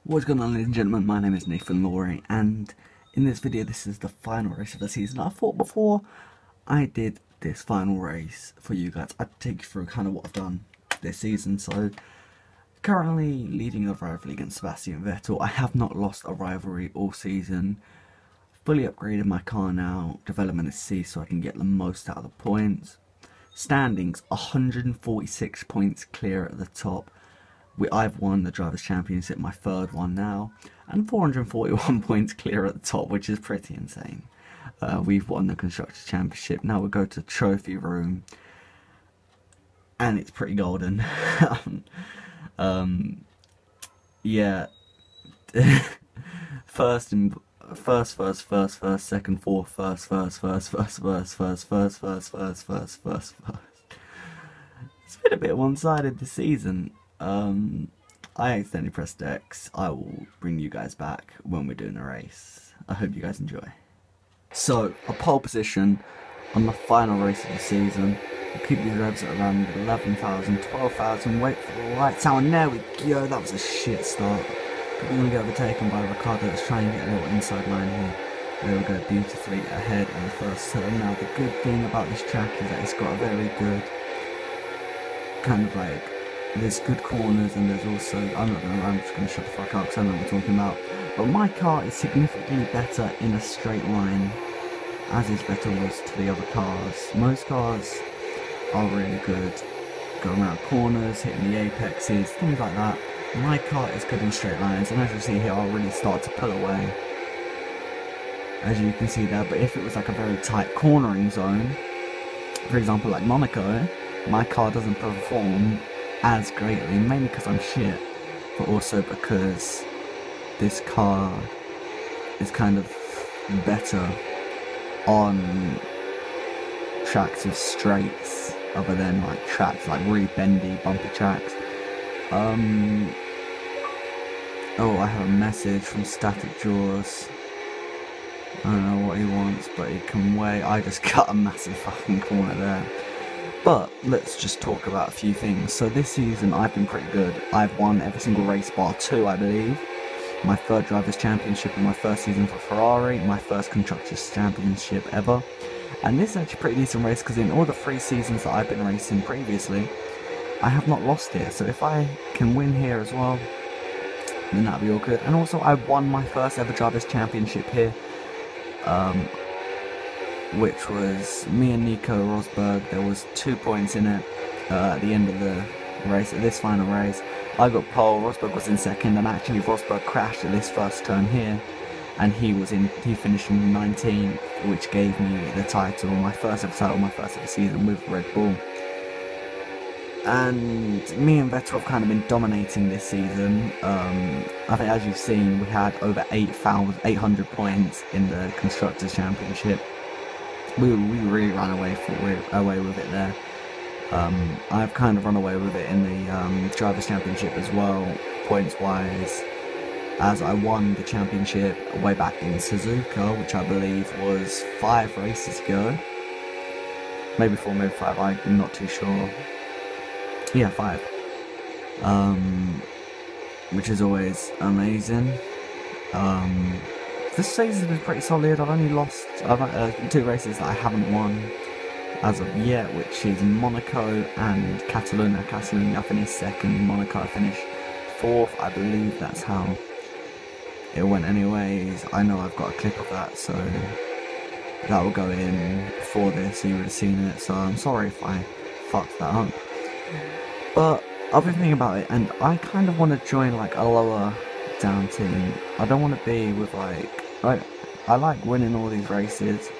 What's going on, ladies and gentlemen? My name is Nathan Laurie, and in this video this is the final race of the season. I thought before I did this final race for you guys, I'd take you through kind of what I've done this season. So, currently leading a rivalry against Sebastian Vettel. I have not lost a rivalry all season. Fully upgraded my car now, development is C, so I can get the most out of the points. Standings, 146 points clear at the top. I've won the Drivers' Championship, my third one now, and 441 points clear at the top, which is pretty insane. We've won the Constructors' Championship. Now we'll go to the trophy room, and it's pretty golden. Yeah, first, second, fourth, first. It's been a bit one-sided this season. I accidentally pressed X. I will bring you guys back when we're doing a race. I hope you guys enjoy. So, a pole position on the final race of the season. We'll keep these revs at around 11,000, 12,000. Wait for the lights out, and there we go. That was a shit start. But we're going to get overtaken by Ricardo. Let's try and get a little inside line here. There we go, beautifully ahead in the first turn. Now, the good thing about this track is that it's got a very good kind of like, there's good corners, and there's also, I'm just going to shut the fuck up because I know what I'm talking about. But my car is significantly better in a straight line, as is Vettel was to the other cars. Most cars are really good going around corners, hitting the apexes, things like that. My car is good in straight lines, and as you see here, I'll really start to pull away, as you can see there. But if it was like a very tight cornering zone, for example like Monaco, my car doesn't perform as greatly, mainly because I'm shit, but also because this car is kind of better on tracks with straights other than like tracks like really bendy, bumpy tracks. Oh, I have a message from Static Jaws. I don't know what he wants, but he can wait. I just cut a massive fucking corner there. But let's just talk about a few things. So this season I've been pretty good. I've won every single race bar 2, I believe. My third Drivers' Championship in my first season for Ferrari. My first Constructors' Championship ever. And this is actually a pretty decent race because in all the 3 seasons that I've been racing previously, I have not lost here. So if I can win here as well, then that'll be all good. And also I won my first ever Drivers' Championship here. Which was me and Nico Rosberg. There was 2 points in it at the end of the race, at this final race. I got pole, Rosberg was in second, and actually Rosberg crashed at this first turn here, and he finished in 19th, which gave me the title, my first ever title, my first ever season with Red Bull. And me and Vettel have kind of been dominating this season. I think as you've seen, we had over 800 points in the Constructors' Championship. We really ran away with it there. I've kind of run away with it in the Drivers' Championship as well, points-wise, as I won the championship way back in Suzuka, which I believe was 5 races ago. Maybe 4, maybe 5, I'm not too sure. Yeah, 5. Which is always amazing. This season has been pretty solid. I've only lost 2 races that I haven't won as of yet, which is Monaco and Catalonia. Catalonia I finished 2nd, Monaco I finished 4th. I believe that's how it went anyways. I know I've got a clip of that, so that will go in before this, so you would have seen it. So I'm sorry if I fucked that up. But I've been thinking about it, and I kind of want to join like a lower down team. I don't want to be with like, I like winning all these races,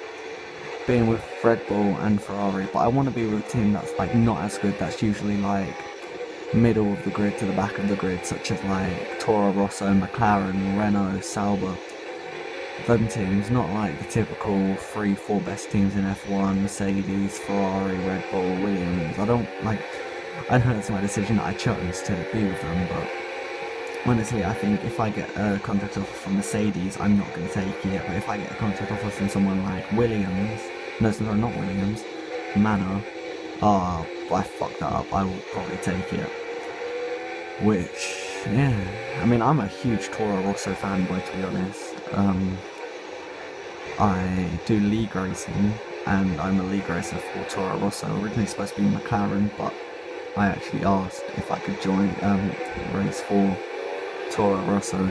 being with Red Bull and Ferrari, but I want to be with a team that's like not as good, that's usually like middle of the grid to the back of the grid, such as like Toro Rosso, McLaren, Renault, Sauber. Them teams, not like the typical 3-4 best teams in F1, Mercedes, Ferrari, Red Bull, Williams. I know that's my decision that I chose to be with them, but honestly, I think if I get a contract offer from Mercedes, I'm not going to take it. But if I get a contract offer from someone like Williams, no, not Williams, Manor, I fucked that up. I will probably take it. which yeah, I mean, I'm a huge Toro Rosso fanboy, to be honest. I do league racing, and I'm a league racer for Toro Rosso. Originally supposed to be McLaren, but I actually asked if I could join race for Toro Rosso,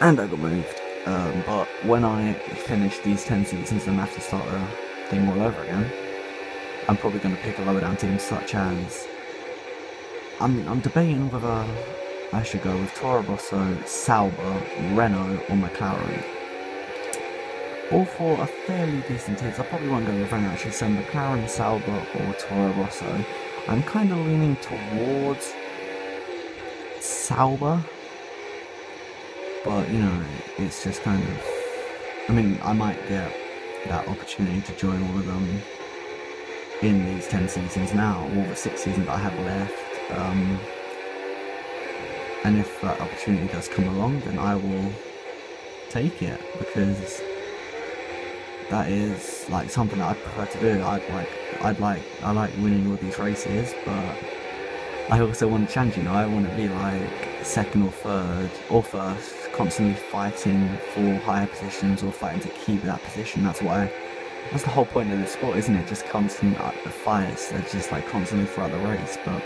and I got moved. But when I finish these 10 seasons and have to start a thing all over again, I'm probably going to pick a lower down team such as, I'm debating whether I should go with Toro Rosso, Sauber, Renault or McLaren. All four are fairly decent teams. I probably won't go with Renault actually, so McLaren, Sauber or Toro Rosso. I'm kind of leaning towards Sauber, but you know, it's just kind of, I mean, I might get that opportunity to join all of them in these 10 seasons now, or the 6 seasons that I have left. And if that opportunity does come along, then I will take it, because that is like something that I prefer to do. I like winning all these races, but I also want to challenge. You know, I want to be like second or third or first, constantly fighting for higher positions or fighting to keep that position. That's the whole point of the sport, isn't it? Just constant fights. They're just like constantly throughout the race. But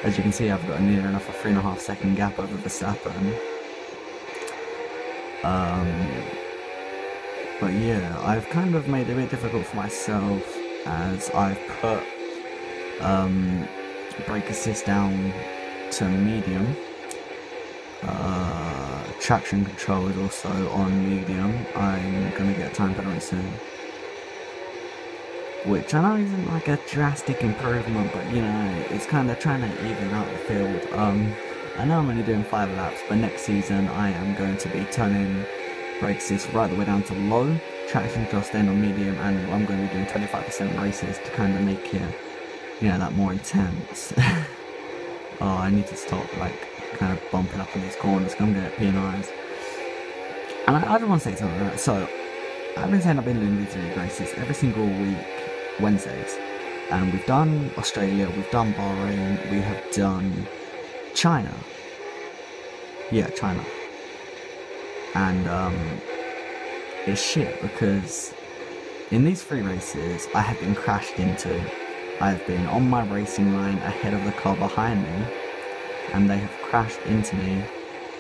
as you can see, I've got near enough a 3.5 second gap over Verstappen. But yeah, I've kind of made it a bit difficult for myself, as I've put brake assist down to medium. Traction control is also on medium. I'm going to get a time penalty soon, which I know isn't like a drastic improvement, but you know, it's kind of trying to even out the field. I know I'm only doing 5 laps, but next season I am going to be turning brake assist right the way down to low, traction control staying on medium, and I'm going to be doing 25% races to kind of make it, you know, that more intense. Oh, I need to stop like kind of bumping up in these corners, because I'm going to get penalised. And I just want to say something, right? So I've been saying I've been doing these league races every single week, Wednesdays, and we've done Australia, we've done Bahrain, we have done China. Yeah, China. And it's shit, because in these 3 races I have been crashed into. I've been on my racing line ahead of the car behind me, and they have crashed into me,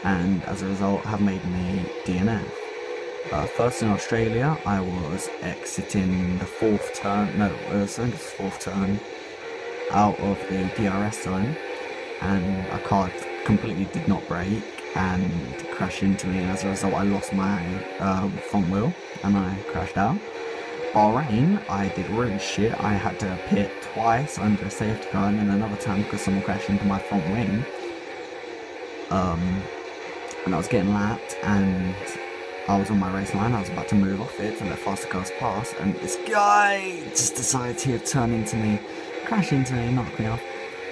and as a result have made me DNF. First in Australia, I was exiting the 4th turn, no, I think it's 4th turn, out of the DRS zone, and a car completely did not brake and crashed into me, and as a result I lost my front wheel and I crashed out. Bahrain, I did really shit. I had to pit twice under a safety car, and then another time because someone crashed into my front wing. And I was getting lapped, and I was on my race line. I was about to move off it to let faster cars pass, and this guy just decided to turn into me, crash into me, knock me off.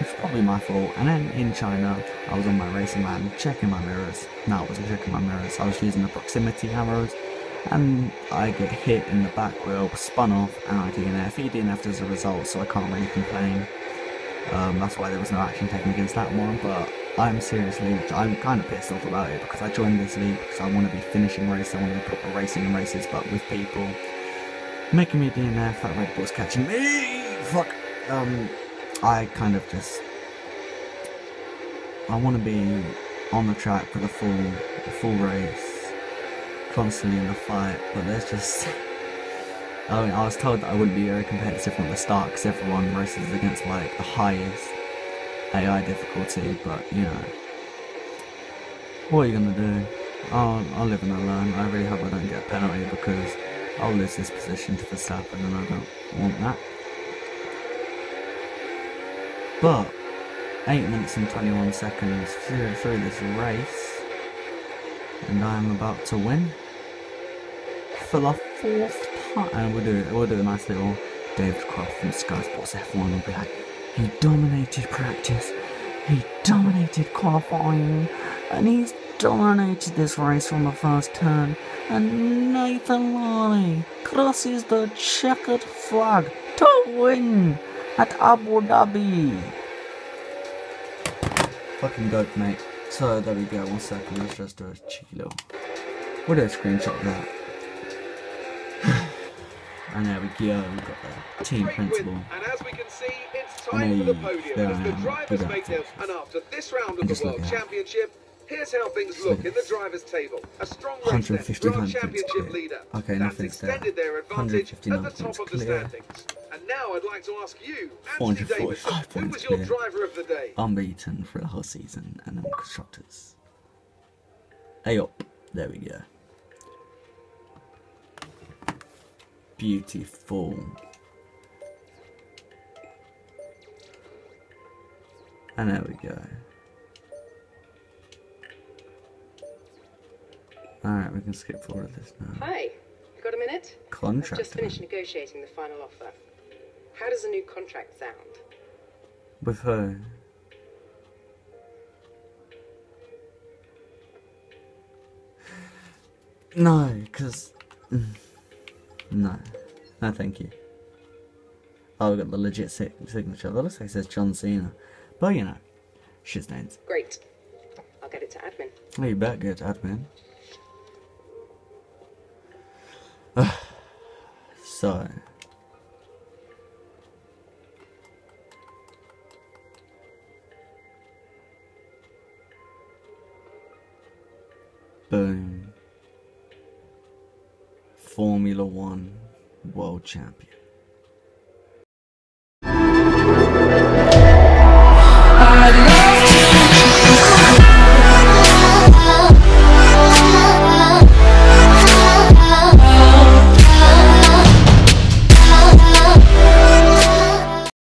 It's probably my fault. And then in China, I was on my racing line checking my mirrors. No, I wasn't checking my mirrors. I was using the proximity arrows, and I get hit in the back wheel, spun off, and I DNF. He DNF'd as a result, so I can't really complain. That's why there was no action taken against that one, but I'm kind of pissed off about it, because I joined this league because I want to be finishing races, I want to be proper racing in races, but with people making me DNF, that Red Bull's catching me, fuck. I kind of just, I want to be on the track for the full race, constantly in the fight, but there's just, I mean, I was told that I wouldn't be very competitive from the start, because everyone races against like the highest AI difficulty, but you know, what are you gonna do? I'll live and I'll learn. I really hope I don't get a penalty, because I'll lose this position to Verstappen, and I don't want that. But 8 minutes and 21 seconds through this race, and I'm about to win for the 4th time. And we'll do a nice little David Croft from Sky Sports F1 will be like, he dominated practice, he dominated qualifying, and he's dominated this race from the first turn, and Nathan Larney crosses the checkered flag to win at Abu Dhabi. Fucking dope, mate. So there we go, 1 second, let's just do a cheeky little... We'll do a screenshot of that. And there we go, we've got the team principal. And as we can see, it's time for the podium as the drivers make their... And after this round of the World Championship, here's how things look in the drivers' table. A strong race then for our championship leader. Okay, That's extended their advantage at the top of the standings. And now I'd like to ask you, Anthony Davidson, who was your driver of the day? Unbeaten for the whole season, and then constructors. Hey up, there we go. Beautiful. And there we go. Alright, we can skip forward this now. Hi, you got a minute? Contract. I've just finished negotiating the final offer. How does a new contract sound? With who? No, because... No. No, thank you. Oh, we got the legit signature. That looks like it says John Cena. But, you know, shit's names. Great. I'll get it to admin. Oh, you better get to admin. So... Boom. Formula 1 World Champion.